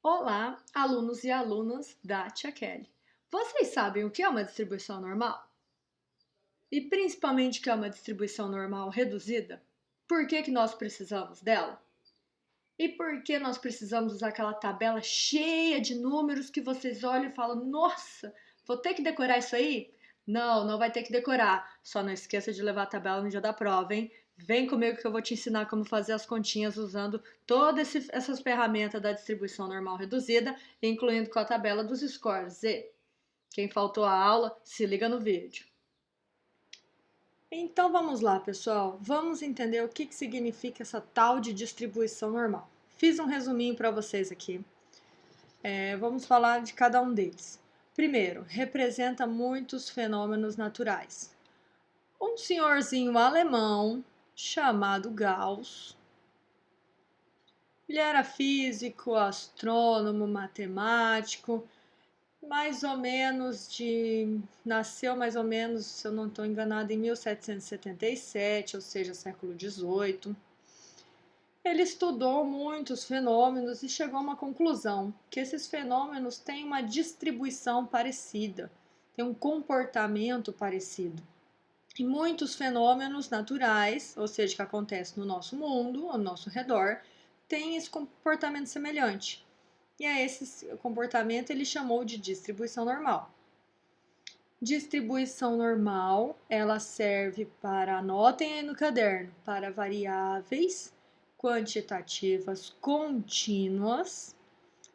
Olá, alunos e alunas da Tia Kelly. Vocês sabem o que é uma distribuição normal? E principalmente o que é uma distribuição normal reduzida? Por que nós precisamos dela? E por que nós precisamos usar aquela tabela cheia de números que vocês olham e falam: nossa, vou ter que decorar isso aí? Não, não vai ter que decorar. Só não esqueça de levar a tabela no dia da prova, hein? Vem comigo que eu vou te ensinar como fazer as continhas usando todas essas ferramentas da distribuição normal reduzida, incluindo com a tabela dos scores. E quem faltou a aula, se liga no vídeo. Então vamos lá, pessoal. Vamos entender o que significa essa tal de distribuição normal. Fiz um resuminho para vocês aqui. Vamos falar de cada um deles. Primeiro, representa muitos fenômenos naturais. Um senhorzinho alemão chamado Gauss, ele era físico, astrônomo, matemático, nasceu mais ou menos, se eu não estou enganada, em 1777, ou seja, século XVIII. Ele estudou muitos fenômenos e chegou a uma conclusão, que esses fenômenos têm uma distribuição parecida, têm um comportamento parecido. E muitos fenômenos naturais, ou seja, que acontecem no nosso mundo, ao nosso redor, têm esse comportamento semelhante. E a esse comportamento ele chamou de distribuição normal. Distribuição normal, ela serve para, anotem aí no caderno, para variáveis quantitativas contínuas.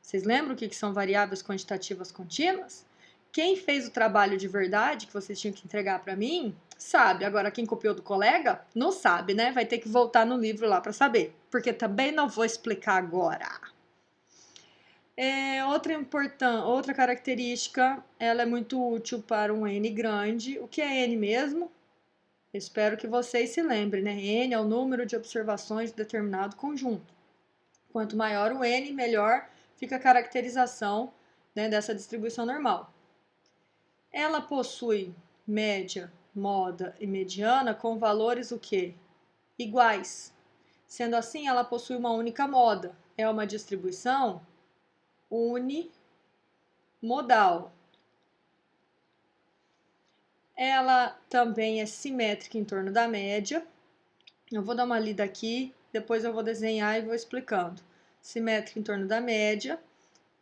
Vocês lembram o que são variáveis quantitativas contínuas? Quem fez o trabalho de verdade que vocês tinham que entregar para mim, sabe. Agora, quem copiou do colega, não sabe, né? Vai ter que voltar no livro lá para saber, porque também não vou explicar agora. Outra característica, ela é muito útil para um N grande. O que é N mesmo? Espero que vocês se lembrem, né? N é o número de observações de determinado conjunto. Quanto maior o N, melhor fica a caracterização, né, dessa distribuição normal. Ela possui média, moda e mediana com valores o quê? Iguais. Sendo assim, ela possui uma única moda. É uma distribuição unimodal. Ela também é simétrica em torno da média. Eu vou dar uma lida aqui, depois eu vou desenhar e vou explicando. Simétrica em torno da média.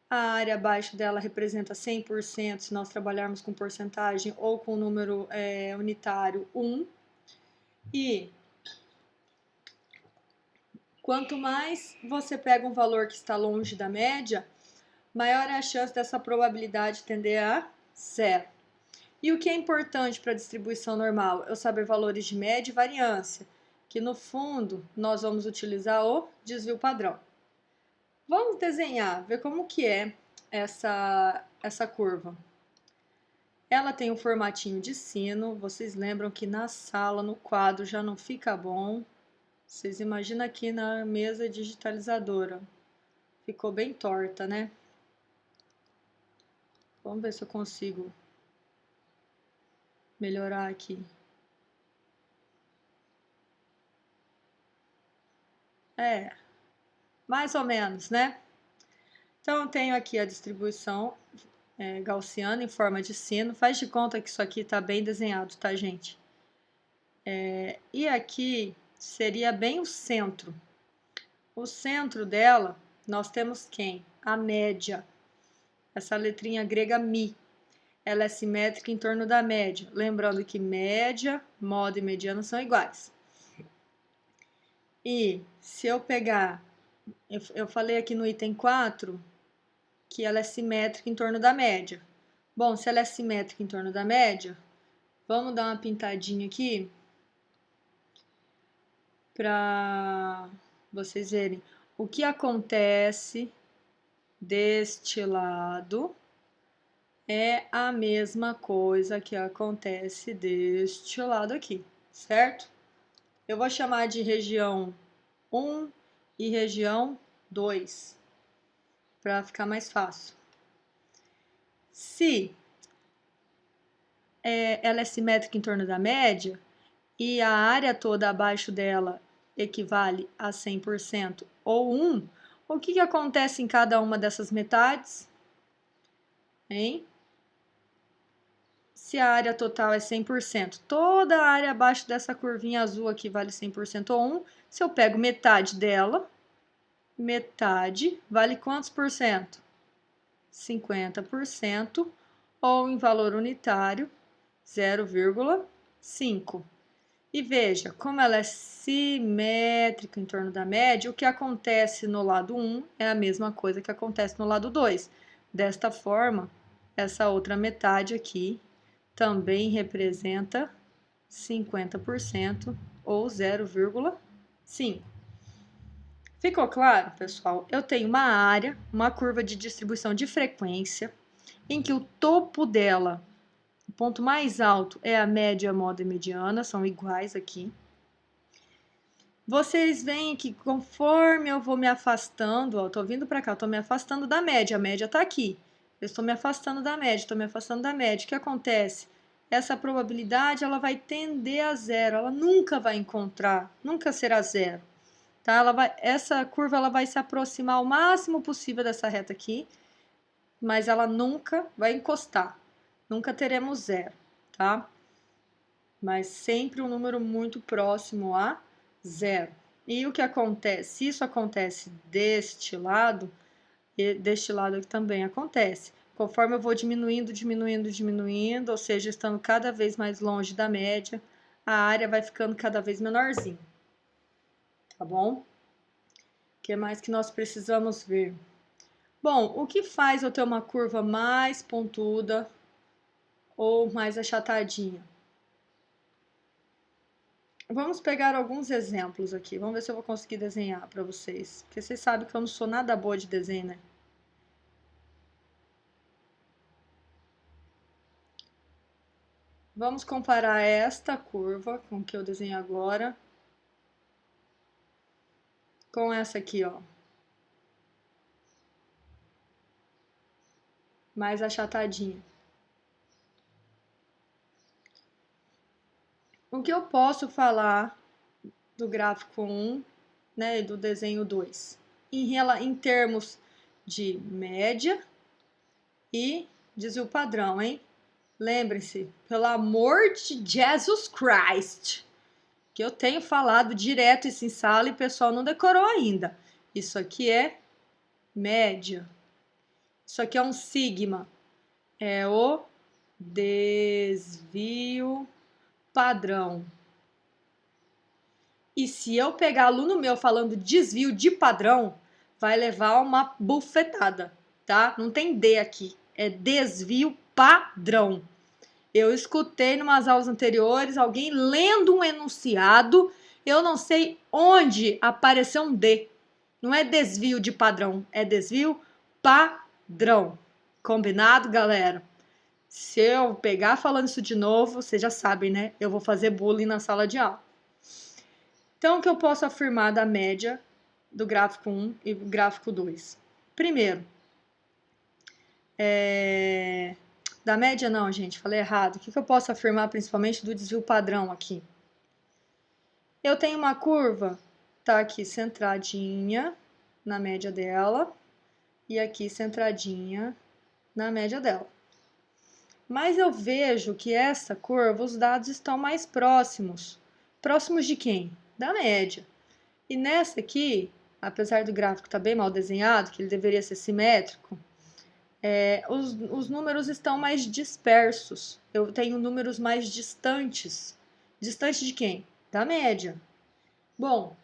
A área abaixo dela representa 100% se nós trabalharmos com porcentagem ou com número unitário 1. E quanto mais você pega um valor que está longe da média, maior é a chance dessa probabilidade tender a zero. E o que é importante para a distribuição normal? Eu saber valores de média e variância, que no fundo nós vamos utilizar o desvio padrão. Vamos desenhar, ver como que é essa curva. Ela tem um formatinho de sino, vocês lembram que na sala, no quadro, já não fica bom. Vocês imaginam aqui na mesa digitalizadora. Ficou bem torta, né? Vamos ver se eu consigo melhorar aqui. Mais ou menos, né? Então, eu tenho aqui a distribuição gaussiana em forma de sino. Faz de conta que isso aqui está bem desenhado, tá, gente? E aqui seria bem o centro. O centro dela, nós temos quem? A média. Essa letrinha grega mi. Ela é simétrica em torno da média. Lembrando que média, moda e mediana são iguais. E se eu pegar, eu falei aqui no item 4 que ela é simétrica em torno da média. Bom, se ela é simétrica em torno da média, vamos dar uma pintadinha aqui para vocês verem o que acontece deste lado é a mesma coisa que acontece deste lado aqui, certo? Eu vou chamar de região 1 e região 2, para ficar mais fácil. Se ela é simétrica em torno da média e a área toda abaixo dela equivale a 100% ou 1, o que acontece em cada uma dessas metades? Hein? Se a área total é 100%, toda a área abaixo dessa curvinha azul aqui vale 100% ou 1. Se eu pego metade dela, metade vale quantos por cento? 50%, ou em valor unitário, 0,5. E veja, como ela é simétrica em torno da média, o que acontece no lado 1 é a mesma coisa que acontece no lado 2. Desta forma, essa outra metade aqui também representa 50% ou 0,5. Ficou claro, pessoal? Eu tenho uma área, uma curva de distribuição de frequência, em que o topo dela, o ponto mais alto, é a média, moda e mediana, são iguais aqui. Vocês veem que conforme eu vou me afastando, ó, eu tô vindo para cá, eu tô me afastando da média, a média tá aqui. Eu estou me afastando da média, estou me afastando da média. O que acontece? Essa probabilidade, ela vai tender a zero, ela nunca vai encontrar, nunca será zero. Tá? Essa curva ela vai se aproximar o máximo possível dessa reta aqui, mas ela nunca vai encostar, nunca teremos zero, tá? Mas sempre um número muito próximo a zero. E o que acontece? Se isso acontece deste lado, e deste lado aqui também acontece. Conforme eu vou diminuindo, ou seja, estando cada vez mais longe da média, a área vai ficando cada vez menorzinha. Tá bom? O que mais que nós precisamos ver? Bom, o que faz eu ter uma curva mais pontuda ou mais achatadinha? Vamos pegar alguns exemplos aqui. Vamos ver se eu vou conseguir desenhar para vocês. Porque vocês sabem que eu não sou nada boa de desenho, né? Vamos comparar esta curva com o que eu desenho agora com essa aqui, ó. Mais achatadinha. O que eu posso falar do gráfico 1, né, e do desenho 2? Em termos de média e desvio padrão, hein? Lembre-se, pelo amor de Jesus Christ, que eu tenho falado direto isso em sala e o pessoal não decorou ainda. Isso aqui é média. Isso aqui é um sigma. É o desvio padrão. E se eu pegar aluno meu falando desvio de padrão, vai levar uma bufetada, tá? Não tem D aqui, é desvio padrão. Eu escutei em umas aulas anteriores alguém lendo um enunciado, eu não sei onde apareceu um D. Não é desvio de padrão, é desvio padrão. Combinado, galera? Se eu pegar falando isso de novo, vocês já sabem, né? Eu vou fazer bullying na sala de aula. Então, o que eu posso afirmar da média do gráfico 1 e do gráfico 2? Primeiro, da média não, gente, falei errado. O que eu posso afirmar principalmente do desvio padrão aqui? Eu tenho uma curva, tá aqui centradinha na média dela e aqui centradinha na média dela. Mas eu vejo que essa curva, os dados estão mais próximos. Próximos de quem? Da média. E nessa aqui, apesar do gráfico estar bem mal desenhado, que ele deveria ser simétrico, os números estão mais dispersos. Eu tenho números mais distantes. Distante de quem? Da média. Bom,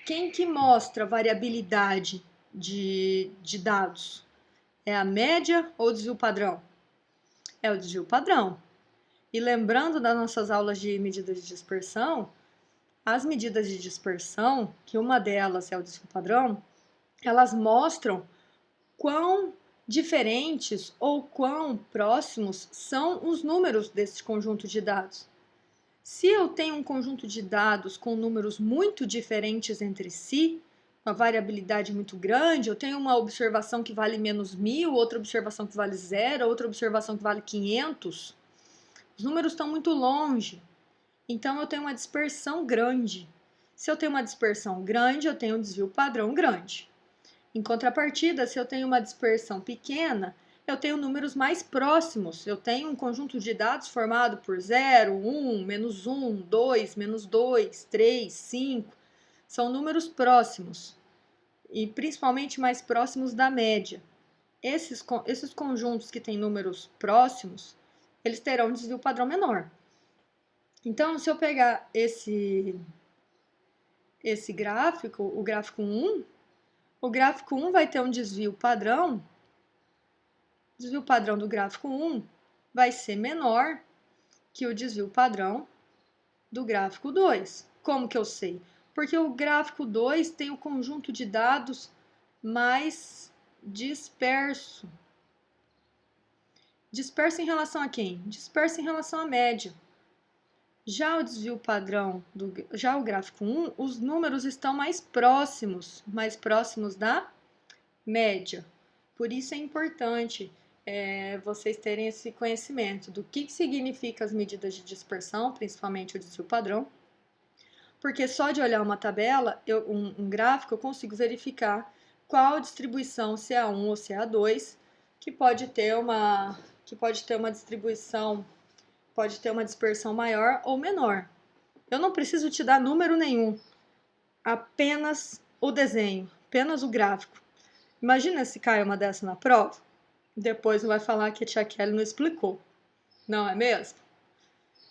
quem que mostra variabilidade de dados? É a média ou o desvio padrão? É o desvio padrão. E lembrando das nossas aulas de medidas de dispersão, as medidas de dispersão, que uma delas é o desvio padrão, elas mostram quão diferentes ou quão próximos são os números desse conjunto de dados. Se eu tenho um conjunto de dados com números muito diferentes entre si, uma variabilidade muito grande, eu tenho uma observação que vale menos 1000, outra observação que vale 0, outra observação que vale 500, os números estão muito longe, então eu tenho uma dispersão grande. Se eu tenho uma dispersão grande, eu tenho um desvio padrão grande. Em contrapartida, se eu tenho uma dispersão pequena, eu tenho números mais próximos. Eu tenho um conjunto de dados formado por 0, 1, menos 1, 2, menos 2, 3, 5. São números próximos e principalmente mais próximos da média. Esses conjuntos que têm números próximos, eles terão um desvio padrão menor. Então, se eu pegar esse gráfico, o gráfico 1, o gráfico 1 vai ter um desvio padrão. O desvio padrão do gráfico 1 vai ser menor que o desvio padrão do gráfico 2. Como que eu sei? Porque o gráfico 2 tem o conjunto de dados mais disperso. Disperso em relação a quem? Disperso em relação à média. Já o desvio padrão, já o gráfico 1, os números estão mais próximos da média. Por isso é importante vocês terem esse conhecimento do que significa as medidas de dispersão, principalmente o desvio padrão, porque só de olhar uma tabela, um gráfico, eu consigo verificar qual distribuição, se é A1 ou se é A2, que pode ter uma distribuição, pode ter uma dispersão maior ou menor. Eu não preciso te dar número nenhum, apenas o desenho, apenas o gráfico. Imagina se cai uma dessa na prova, depois não vai falar que a tia Kelly não explicou, não é mesmo?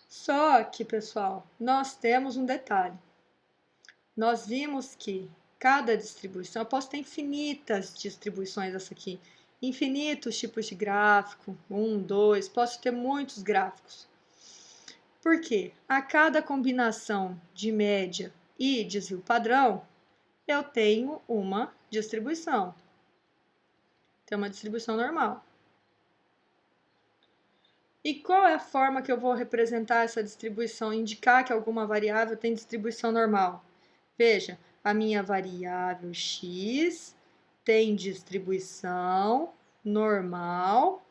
Só que, pessoal, nós temos um detalhe. Nós vimos que cada distribuição, eu posso ter infinitas distribuições dessa aqui, infinitos tipos de gráfico, 1, 2, posso ter muitos gráficos. Por quê? A cada combinação de média e desvio padrão, eu tenho uma distribuição. Tem uma distribuição normal. E qual é a forma que eu vou representar essa distribuição, indicar que alguma variável tem distribuição normal? Veja, a minha variável x tem distribuição normal,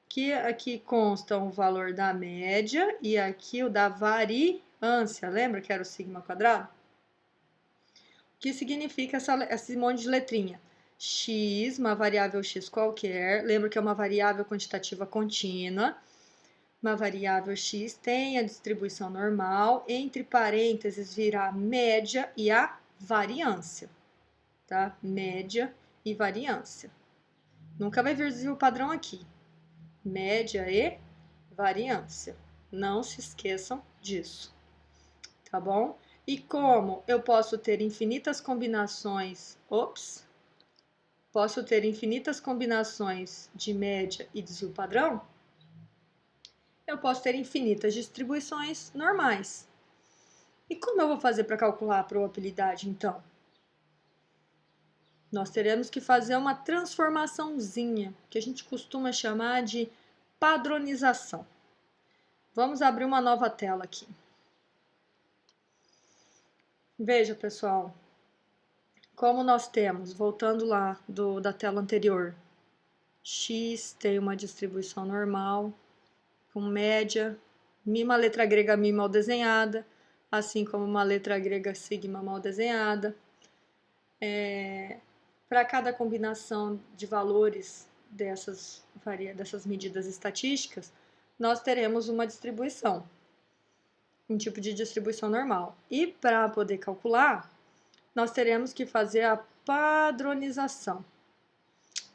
que aqui consta o valor da média e aqui o da variância. Lembra que era o sigma quadrado? O que significa esse monte de letrinha? X, uma variável x qualquer, lembra que é uma variável quantitativa contínua. Uma variável x tem a distribuição normal, entre parênteses virá a média e a variância, tá? Média e variância. Nunca vai vir desvio padrão aqui. Média e variância. Não se esqueçam disso, tá bom? E como eu posso ter infinitas combinações, posso ter infinitas combinações de média e desvio padrão, eu posso ter infinitas distribuições normais. E como eu vou fazer para calcular a probabilidade, então? Nós teremos que fazer uma transformaçãozinha, que a gente costuma chamar de padronização. Vamos abrir uma nova tela aqui. Veja, pessoal, como nós temos, voltando lá da tela anterior, x tem uma distribuição normal, com média, uma letra grega mi mal desenhada, assim como uma letra grega sigma mal desenhada. Para cada combinação de valores dessas medidas estatísticas, nós teremos uma distribuição, um tipo de distribuição normal. E para poder calcular, nós teremos que fazer a padronização.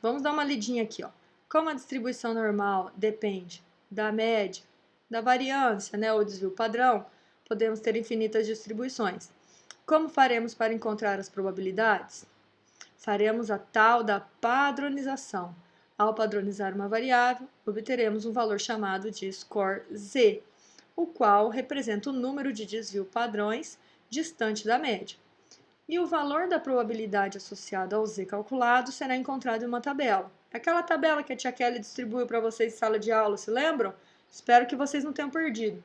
Vamos dar uma lidinha aqui, ó. Como a distribuição normal depende da média, da variância, né, ou desvio padrão, podemos ter infinitas distribuições. Como faremos para encontrar as probabilidades? Faremos a tal da padronização. Ao padronizar uma variável, obteremos um valor chamado de score z, o qual representa o número de desvio padrões distante da média. E o valor da probabilidade associado ao z calculado será encontrado em uma tabela. Aquela tabela que a tia Kelly distribuiu para vocês em sala de aula, se lembram? Espero que vocês não tenham perdido.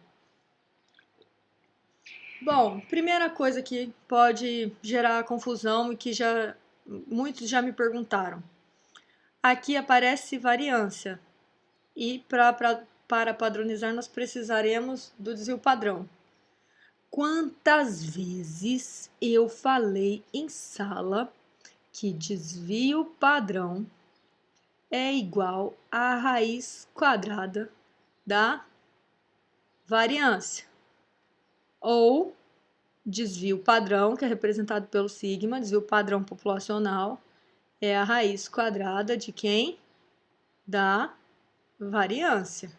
Bom, primeira coisa que pode gerar confusão e que muitos já me perguntaram. Aqui aparece variância e para padronizar nós precisaremos do desvio padrão. Quantas vezes eu falei em sala que desvio padrão é igual à raiz quadrada da variância? Ou desvio padrão, que é representado pelo sigma, desvio padrão populacional, é a raiz quadrada de quem? Da variância.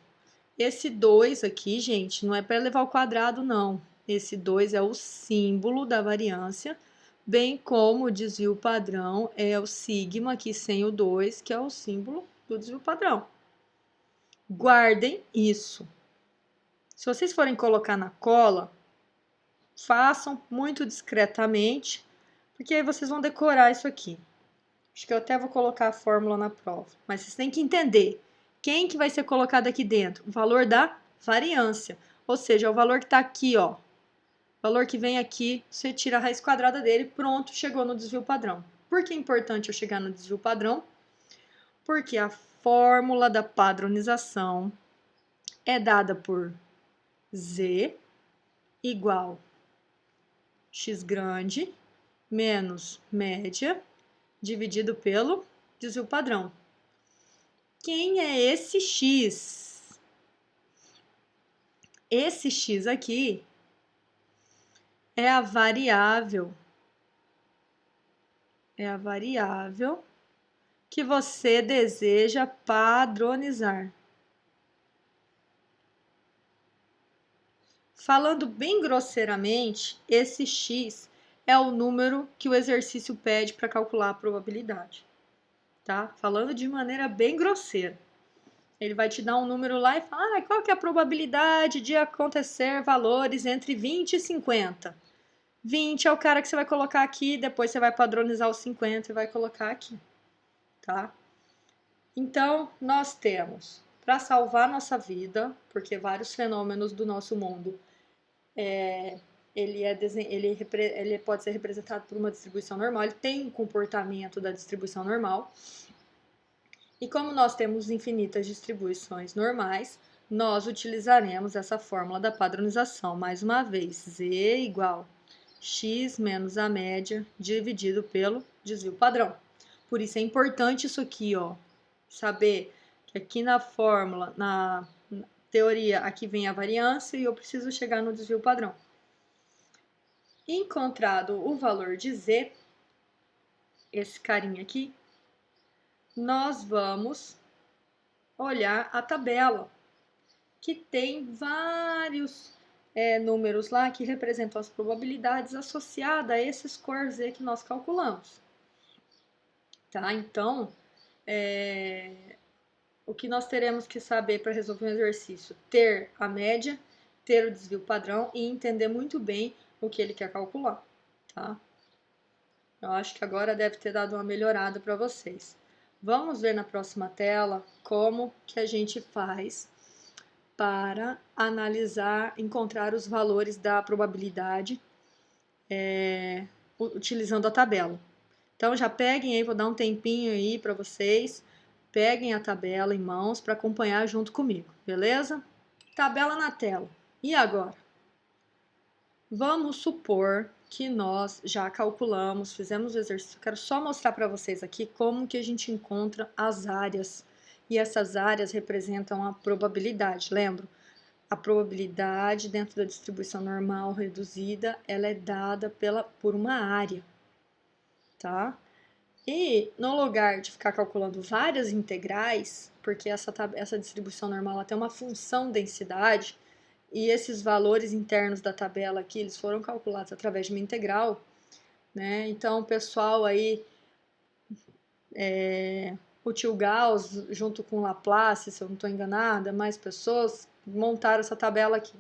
Esse 2 aqui, gente, não é para levar ao quadrado, não. Esse 2 é o símbolo da variância, bem como o desvio padrão é o sigma aqui sem o 2, que é o símbolo do desvio padrão. Guardem isso. Se vocês forem colocar na cola, façam muito discretamente, porque aí vocês vão decorar isso aqui. Acho que eu até vou colocar a fórmula na prova, mas vocês têm que entender quem que vai ser colocado aqui dentro? O valor da variância, ou seja, é o valor que está aqui, ó. O valor que vem aqui, você tira a raiz quadrada dele, pronto, chegou no desvio padrão. Por que é importante eu chegar no desvio padrão? Porque a fórmula da padronização é dada por Z igual x grande menos média dividido pelo desvio padrão. Quem é esse x? Esse x aqui é a variável. É a variável que você deseja padronizar. Falando bem grosseiramente, esse x é o número que o exercício pede para calcular a probabilidade. Tá? Falando de maneira bem grosseira. Ele vai te dar um número lá e fala, qual que é a probabilidade de acontecer valores entre 20 e 50? 20 é o cara que você vai colocar aqui, depois você vai padronizar os 50 e vai colocar aqui, tá? Então, nós temos, para salvar nossa vida, porque vários fenômenos do nosso mundo, ele pode ser representado por uma distribuição normal, ele tem um comportamento da distribuição normal, e como nós temos infinitas distribuições normais, nós utilizaremos essa fórmula da padronização. Mais uma vez, Z igual x menos a média dividido pelo desvio padrão. Por isso é importante isso aqui, ó, saber que aqui na fórmula, na teoria, aqui vem a variância e eu preciso chegar no desvio padrão. Encontrado o valor de Z, esse carinha aqui, nós vamos olhar a tabela, que tem vários números lá que representam as probabilidades associadas a esse score Z que nós calculamos. Tá? Então, o que nós teremos que saber para resolver um exercício? Ter a média, ter o desvio padrão e entender muito bem o que ele quer calcular. Tá? Eu acho que agora deve ter dado uma melhorada para vocês. Vamos ver na próxima tela como que a gente faz para analisar, encontrar os valores da probabilidade utilizando a tabela. Então já peguem aí, vou dar um tempinho aí para vocês, peguem a tabela em mãos para acompanhar junto comigo, beleza? Tabela na tela. E agora? Vamos supor que nós já calculamos, fizemos o exercício. Eu quero só mostrar para vocês aqui como que a gente encontra as áreas. E essas áreas representam a probabilidade, lembra? A probabilidade dentro da distribuição normal reduzida, ela é dada por uma área, tá? E no lugar de ficar calculando várias integrais, porque essa distribuição normal ela tem uma função densidade, e esses valores internos da tabela aqui, eles foram calculados através de uma integral, né? Então, o pessoal aí, o tio Gauss, junto com Laplace, se eu não estou enganada, mais pessoas, montaram essa tabela aqui,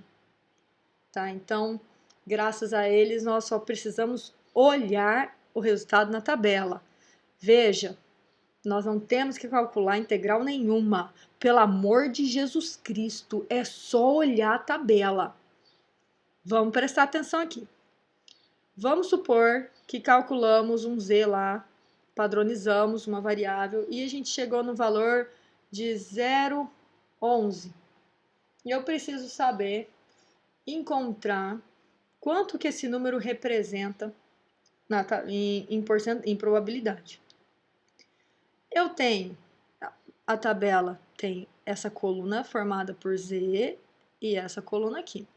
tá? Então, graças a eles, nós só precisamos olhar o resultado na tabela. Veja, nós não temos que calcular integral nenhuma. Pelo amor de Jesus Cristo, é só olhar a tabela. Vamos prestar atenção aqui. Vamos supor que calculamos um Z lá, padronizamos uma variável e a gente chegou no valor de 0,11. E eu preciso saber encontrar quanto que esse número representa em probabilidade. Eu tenho, a tabela tem essa coluna formada por Z e essa coluna aqui.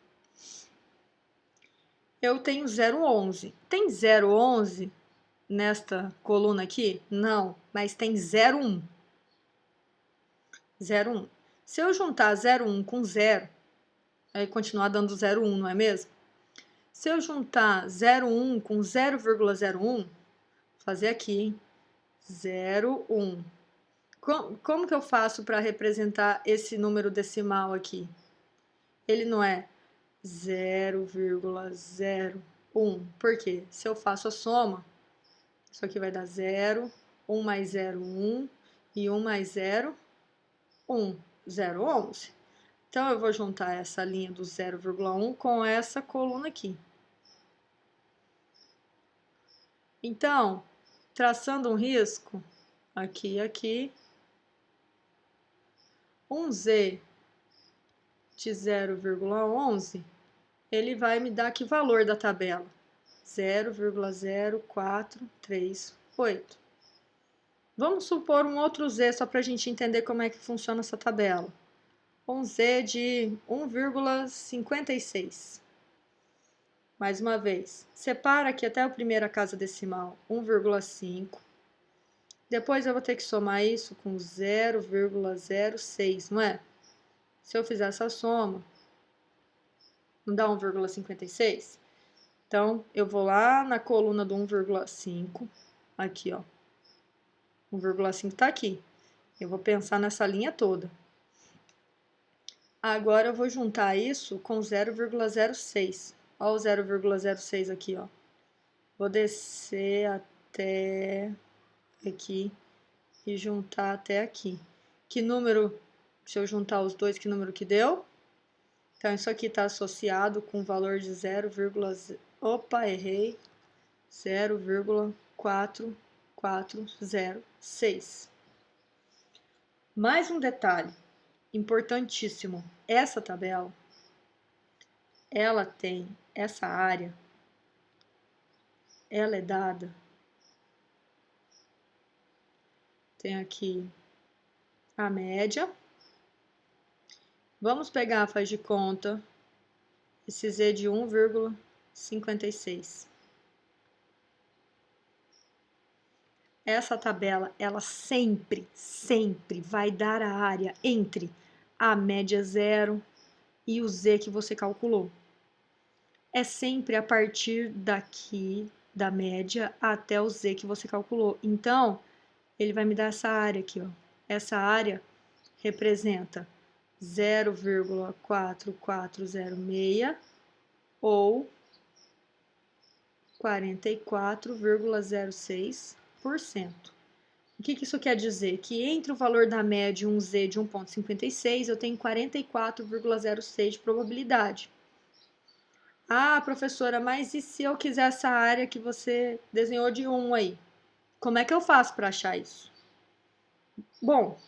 Eu tenho 0,11. Tem 0,11 nesta coluna aqui? Não, mas tem 0,1. 0,1. Se eu juntar 0,1 com 0, vai continuar dando 0,1, não é mesmo? Se eu juntar 0,1 com 0,01, fazer aqui, hein? 0,1. Como que eu faço para representar esse número decimal aqui? Ele não é 0,01. Por quê? Se eu faço a soma, isso aqui vai dar 0, 1 mais 0, 1, e 1 mais 0, 1, 0,11. Então, eu vou juntar essa linha do 0,1 com essa coluna aqui. Então, traçando um risco, aqui e aqui, um Z de 0,11, ele vai me dar que valor da tabela? 0,0438. Vamos supor um outro Z, só para a gente entender como é que funciona essa tabela. Um Z de 1,56. Mais uma vez, separa aqui até a primeira casa decimal, 1,5. Depois eu vou ter que somar isso com 0,06, não é? Se eu fizer essa soma, não dá 1,56? Então, eu vou lá na coluna do 1,5, aqui, ó. 1,5 está aqui. Eu vou pensar nessa linha toda. Agora, eu vou juntar isso com 0,06. Olha o 0,06 aqui, ó. Vou descer até aqui e juntar até aqui. Que número, se eu juntar os dois, que número que deu? Então, isso aqui está associado com o valor de 0,4406. Mais um detalhe importantíssimo. Essa tabela, ela tem essa área, ela é dada. Tem aqui a média. Vamos pegar, faz de conta, esse Z de 1,56. Essa tabela, ela sempre vai dar a área entre a média zero e o Z que você calculou. É sempre a partir daqui, da média, até o Z que você calculou. Então, ele vai me dar essa área aqui, ó. Essa área representa 0,4406 ou 44,06%. O que isso quer dizer? Que entre o valor da média e um Z de 1,56, eu tenho 44,06 de probabilidade. Ah, professora, mas e se eu quiser essa área que você desenhou de 1 aí? Como é que eu faço para achar isso? Bom,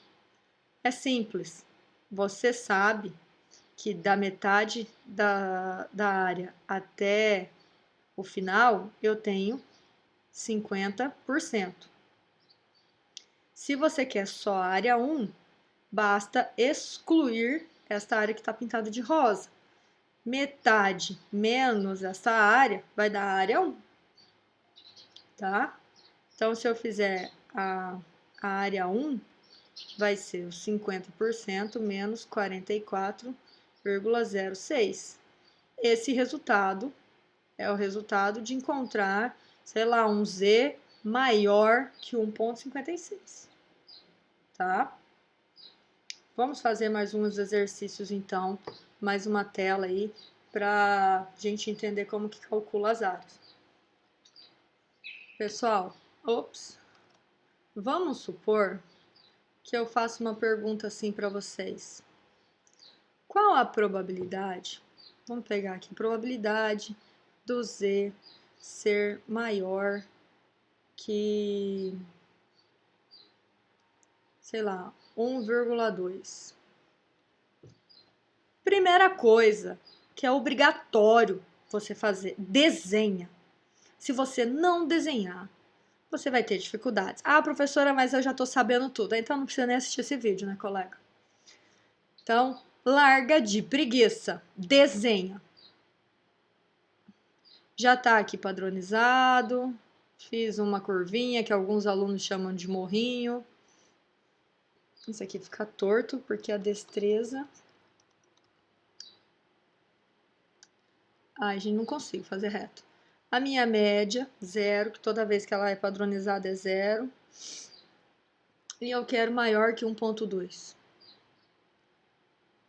é simples. Você sabe que da metade da área até o final, eu tenho 50%. Se você quer só a área 1, basta excluir esta área que está pintada de rosa. Metade menos essa área vai dar a área 1. Tá? Então, se eu fizer a área 1, vai ser os 50% menos 44,06. Esse resultado é o resultado de encontrar, sei lá, um Z maior que 1,56. Tá? Vamos fazer mais uns exercícios, então, mais uma tela aí, para a gente entender como que calcula as áreas. Pessoal, vamos supor que eu faço uma pergunta assim para vocês. Qual a probabilidade, vamos pegar aqui, probabilidade do Z ser maior que, sei lá, 1,2? Primeira coisa que é obrigatório você desenha. Se você não desenhar, você vai ter dificuldades. Ah, professora, mas eu já estou sabendo tudo. Então não precisa nem assistir esse vídeo, né, colega? Então, larga de preguiça. Desenha. Já está aqui padronizado. Fiz uma curvinha que alguns alunos chamam de morrinho. Isso aqui fica torto porque a destreza... Ai, gente, não consigo fazer reto. A minha média, 0, que toda vez que ela é padronizada é 0. E eu quero maior que 1.2.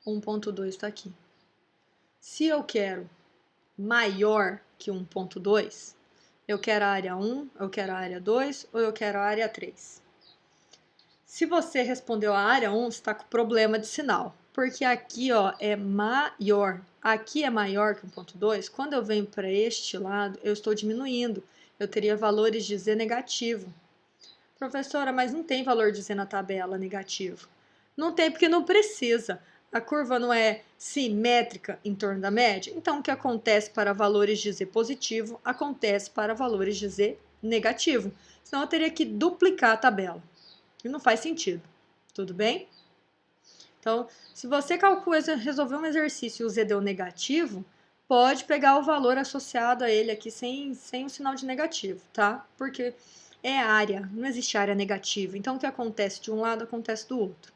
1.2 está aqui. Se eu quero maior que 1.2, eu quero a área 1, eu quero a área 2 ou eu quero a área 3. Se você respondeu a área 1, você está com problema de sinal. Porque aqui ó, é maior. Aqui é maior que 1.2. Quando eu venho para este lado, eu estou diminuindo. Eu teria valores de z negativo. Professora, mas não tem valor de z na tabela negativo. Não tem porque não precisa. A curva não é simétrica em torno da média? Então, o que acontece para valores de z positivo, acontece para valores de z negativo. Senão, eu teria que duplicar a tabela. E não faz sentido. Tudo bem? Então, se você resolver um exercício e o z deu negativo, pode pegar o valor associado a ele aqui sem o sinal de negativo, tá? Porque é área, não existe área negativa. Então, o que acontece de um lado, acontece do outro.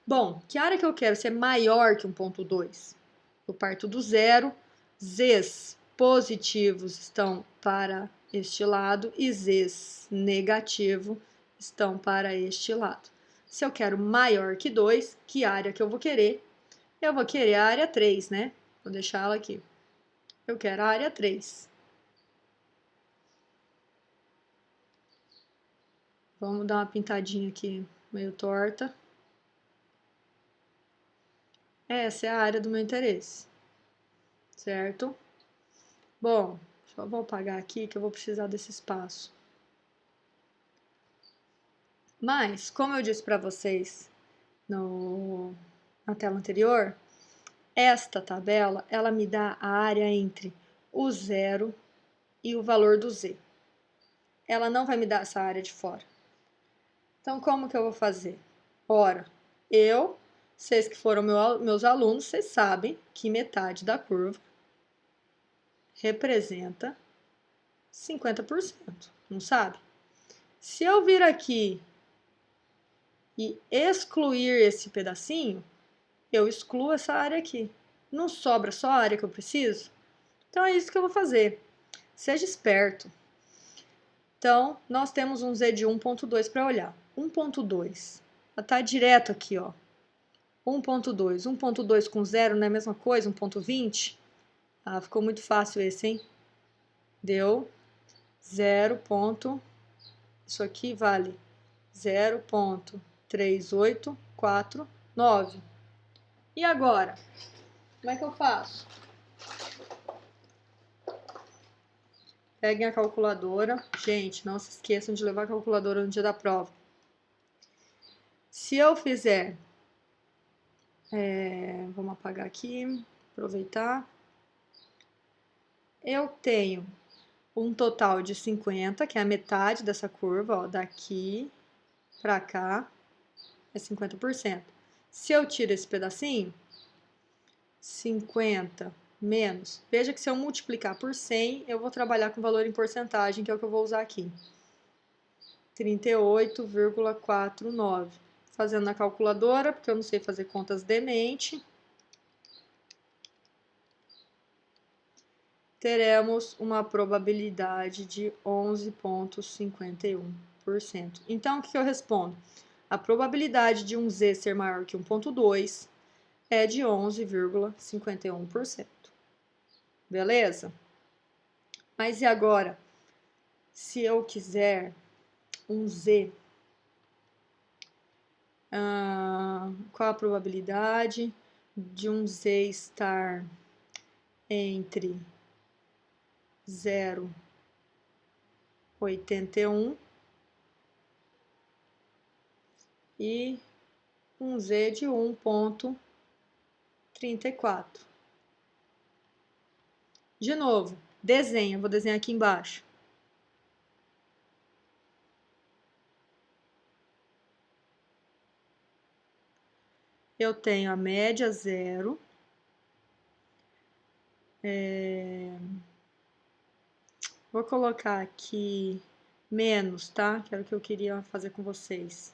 Bom, que área que eu quero ser maior que 1.2? Eu parto do zero, z's positivos estão para este lado e z's negativos estão para este lado. Se eu quero maior que 2, que área que eu vou querer? Eu vou querer a área 3, né? Vou deixar ela aqui. Eu quero a área 3. Vamos dar uma pintadinha aqui meio torta. Essa é a área do meu interesse, certo? Bom, só vou apagar aqui que eu vou precisar desse espaço. Mas, como eu disse para vocês na tela anterior, esta tabela, ela me dá a área entre o zero e o valor do z. Ela não vai me dar essa área de fora. Então, como que eu vou fazer? Ora, vocês que foram meus alunos, vocês sabem que metade da curva representa 50%, não sabe? Se eu vir aqui e excluir esse pedacinho, eu excluo essa área aqui. Não sobra só a área que eu preciso? Então, é isso que eu vou fazer. Seja esperto. Então, nós temos um z de 1.2 para olhar. 1.2 está direto aqui, ó. 1.2. 1.2 com 0 não é a mesma coisa? 1.20? Ah, ficou muito fácil esse, hein? Deu 0. Isso aqui vale 0.3849. E agora? Como é que eu faço? Peguem a calculadora. Gente, não se esqueçam de levar a calculadora no dia da prova. Se eu fizer... vamos apagar aqui, aproveitar. Eu tenho um total de 50, que é a metade dessa curva, ó, daqui para cá, é 50%. Se eu tiro esse pedacinho, 50 menos, veja que se eu multiplicar por 100, eu vou trabalhar com valor em porcentagem, que é o que eu vou usar aqui. 38,49. Fazendo na calculadora, porque eu não sei fazer contas demente. Teremos uma probabilidade de 11,51%. Então, o que eu respondo? A probabilidade de um z ser maior que 1,2 é de 11,51%. Beleza? Mas e agora? Se eu quiser um z, qual a probabilidade de um z estar entre 0,81 e um z de 1,34. De novo, desenha, vou desenhar aqui embaixo. Eu tenho a média 0. Vou colocar aqui menos, tá? Que era o que eu queria fazer com vocês.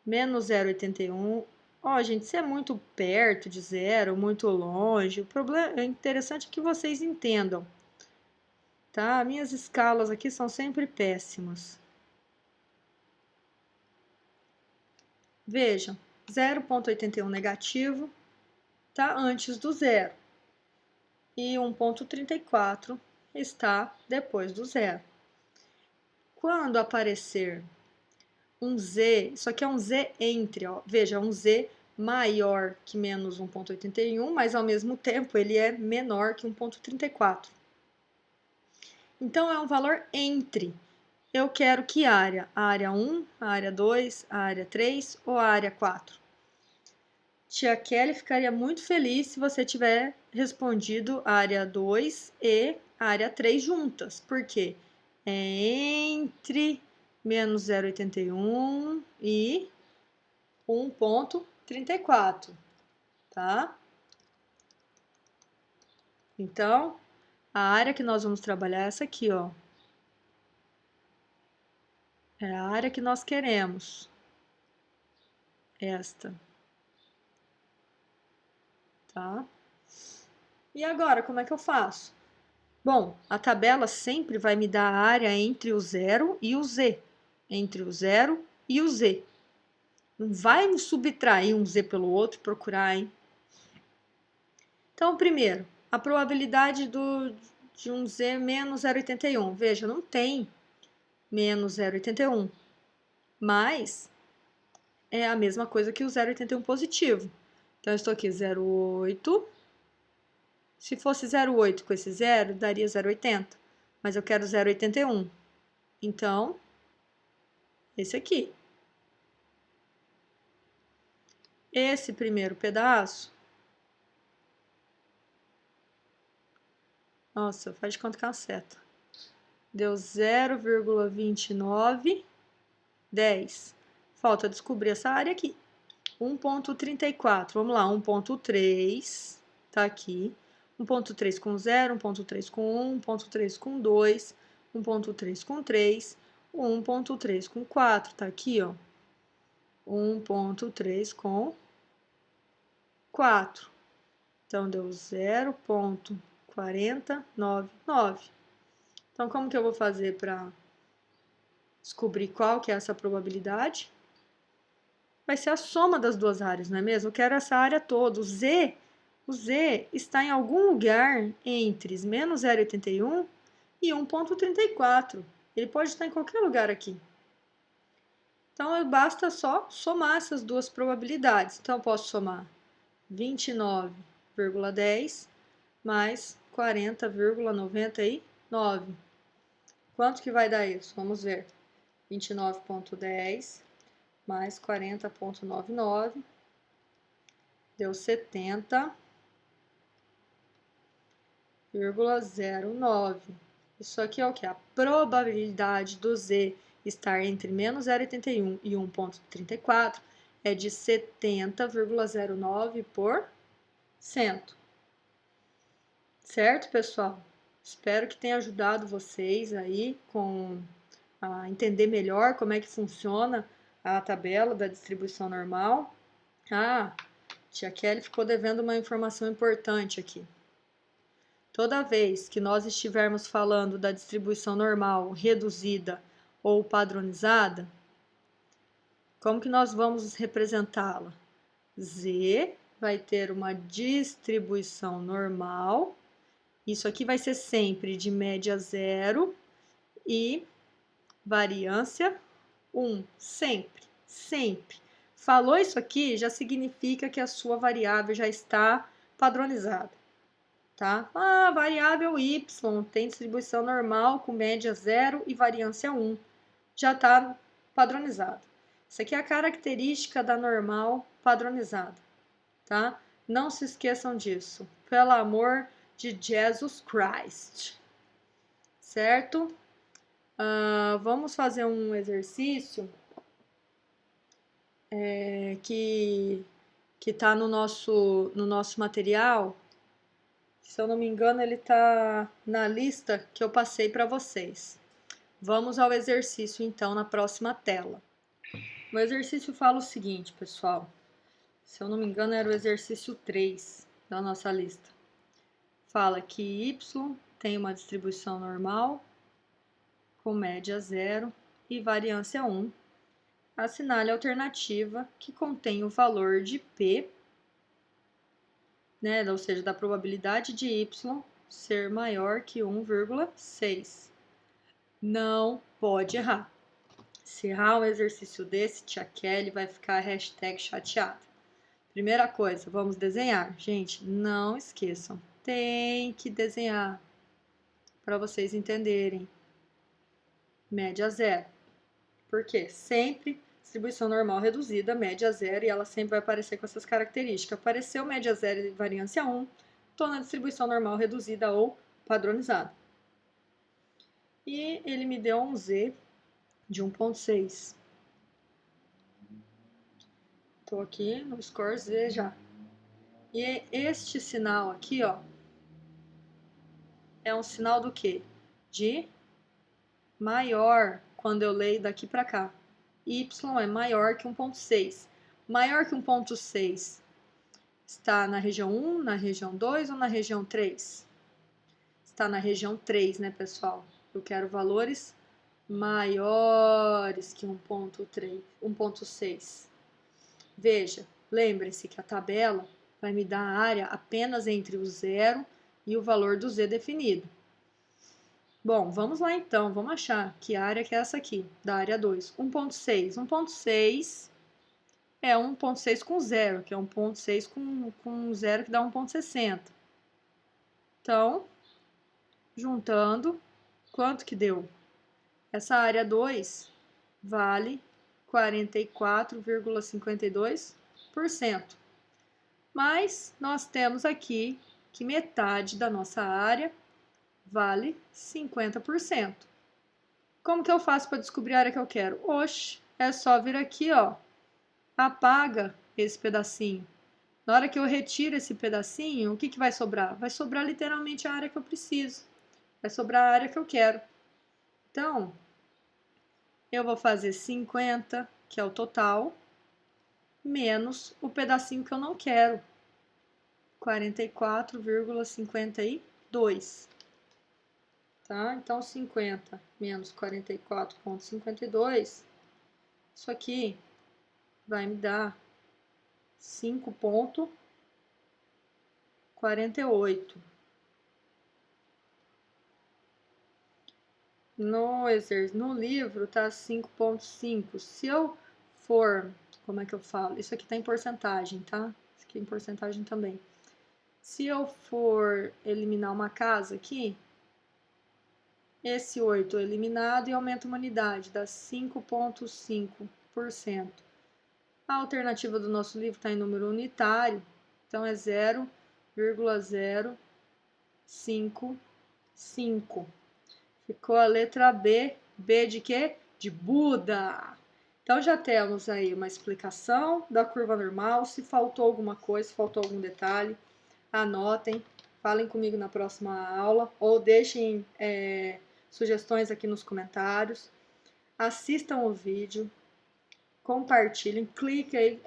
Menos 0,81. Ó, gente, se é muito perto de zero, muito longe, o problema é interessante que vocês entendam, tá? Minhas escalas aqui são sempre péssimas. Vejam, 0,81 negativo está antes do zero e 1,34 está depois do zero. Quando aparecer um z, isso aqui é um z entre, ó, veja, um z maior que menos 1,81, mas ao mesmo tempo ele é menor que 1,34. Então é um valor entre. Eu quero que área? A área 1, a área 2, a área 3 ou a área 4? Tia Kelly ficaria muito feliz se você tiver respondido a área 2 e a área 3 juntas. Por quê? É entre menos 0,81 e 1,34, tá? Então, a área que nós vamos trabalhar é essa aqui, ó. É a área que nós queremos. Esta. Tá? E agora, como é que eu faço? Bom, a tabela sempre vai me dar a área entre o 0 e o z. Entre o 0 e o z. Não vai me subtrair um z pelo outro, procurar, hein? Então, primeiro, a probabilidade de um z menos 0,81. Veja, não tem menos 0,81. Mas é a mesma coisa que o 0,81 positivo. Então, eu estou aqui 0,8. Se fosse 0,8 com esse 0, daria 0,80. Mas eu quero 0,81. Então, esse aqui. Esse primeiro pedaço, nossa, faz de conta que é uma seta. Deu 0,2910. Falta descobrir essa área aqui. 1,34. Vamos lá, 1,3 tá aqui. 1,3 com 0, 1,3 com 1, 1,3 com 2, 1,3 com 3, 1,3 com 4, tá aqui, ó. 1,3 com 4. Então, deu 0,499. Então, como que eu vou fazer para descobrir qual que é essa probabilidade? Vai ser a soma das duas áreas, não é mesmo? Eu quero essa área toda. O z está em algum lugar entre menos 0,81 e 1,34. Ele pode estar em qualquer lugar aqui. Então, basta só somar essas duas probabilidades. Então, eu posso somar 29,10 mais 40,99. Quanto que vai dar isso? Vamos ver. 29,10 mais 40,99 deu 70,09. Isso aqui é o que? A probabilidade do z estar entre menos 0,81 e 1,34 é de 70,09%. Certo, pessoal? Espero que tenha ajudado vocês aí a entender melhor como é que funciona a tabela da distribuição normal. Ah, tia Kelly ficou devendo uma informação importante aqui. Toda vez que nós estivermos falando da distribuição normal, reduzida ou padronizada, como que nós vamos representá-la? Z vai ter uma distribuição normal. Isso aqui vai ser sempre de média 0 e variância 1. Sempre, sempre. Falou isso aqui, já significa que a sua variável já está padronizada, tá? Ah, variável y tem distribuição normal com média 0 e variância 1. Já está padronizada. Isso aqui é a característica da normal padronizada, tá? Não se esqueçam disso. Pelo amor de Jesus Christ, certo? Vamos fazer um exercício que está no nosso material. Se eu não me engano, ele está na lista que eu passei para vocês. Vamos ao exercício, então, na próxima tela. O exercício fala o seguinte, pessoal. Se eu não me engano, era o exercício 3 da nossa lista. Fala que y tem uma distribuição normal, com média 0 e variância 1. Assinale a alternativa que contém o valor de P, né, ou seja, da probabilidade de y ser maior que 1,6. Não pode errar. Se errar um exercício desse, tia Kelly vai ficar #chateada. Primeira coisa, vamos desenhar. Gente, não esqueçam, tem que desenhar para vocês entenderem. Média 0. Por quê? Sempre distribuição normal reduzida, média 0, e ela sempre vai aparecer com essas características. Apareceu média 0 e variância 1, estou na distribuição normal reduzida ou padronizada. E ele me deu um Z de 1,6. Estou aqui no score Z já. E este sinal aqui, ó, é um sinal do quê? De maior, quando eu leio daqui para cá. Y é maior que 1,6. Maior que 1,6 está na região 1, na região 2 ou na região 3? Está na região 3, né, pessoal? Eu quero valores maiores que 1,6. Veja, lembrem-se que a tabela vai me dar a área apenas entre o 0 e o valor do Z definido. Bom, vamos lá então, vamos achar que área que é essa aqui, da área 2. 1,6. 1,6 é 1,6 com 0, que é 1,6 com 0, que dá 1,60. Então, juntando, quanto que deu? Essa área 2 vale 44,52%. Mas nós temos aqui que metade da nossa área vale 50%. Como que eu faço para descobrir a área que eu quero? Oxe, é só vir aqui, ó, apaga esse pedacinho. Na hora que eu retiro esse pedacinho, o que que vai sobrar? Vai sobrar literalmente a área que eu preciso. Vai sobrar a área que eu quero. Então, eu vou fazer 50, que é o total, menos o pedacinho que eu não quero, 44,52. Tá? Então, 50 menos 44,52, isso aqui vai me dar 5,48. No livro tá 5,5. Se eu for, como é que eu falo? Isso aqui tá em porcentagem, tá? Isso aqui é em porcentagem também. Se eu for eliminar uma casa aqui, esse 8 é eliminado e aumenta uma unidade, dá 5,5%. A alternativa do nosso livro está em número unitário, então é 0,055. Ficou a letra B. B de quê? De Buda. Então já temos aí uma explicação da curva normal. Se faltou alguma coisa, se faltou algum detalhe, anotem, falem comigo na próxima aula ou deixem sugestões aqui nos comentários. Assistam o vídeo, compartilhem, cliquem,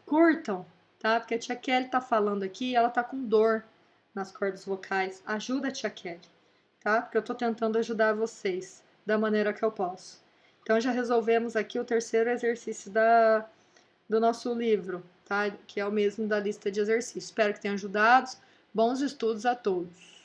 curtam, tá? Porque a tia Kelly tá falando aqui, ela tá com dor nas cordas vocais. Ajuda a tia Kelly, tá? Porque eu tô tentando ajudar vocês da maneira que eu posso. Então já resolvemos aqui o terceiro exercício do nosso livro, tá? Que é o mesmo da lista de exercícios. Espero que tenha ajudado. Bons estudos a todos!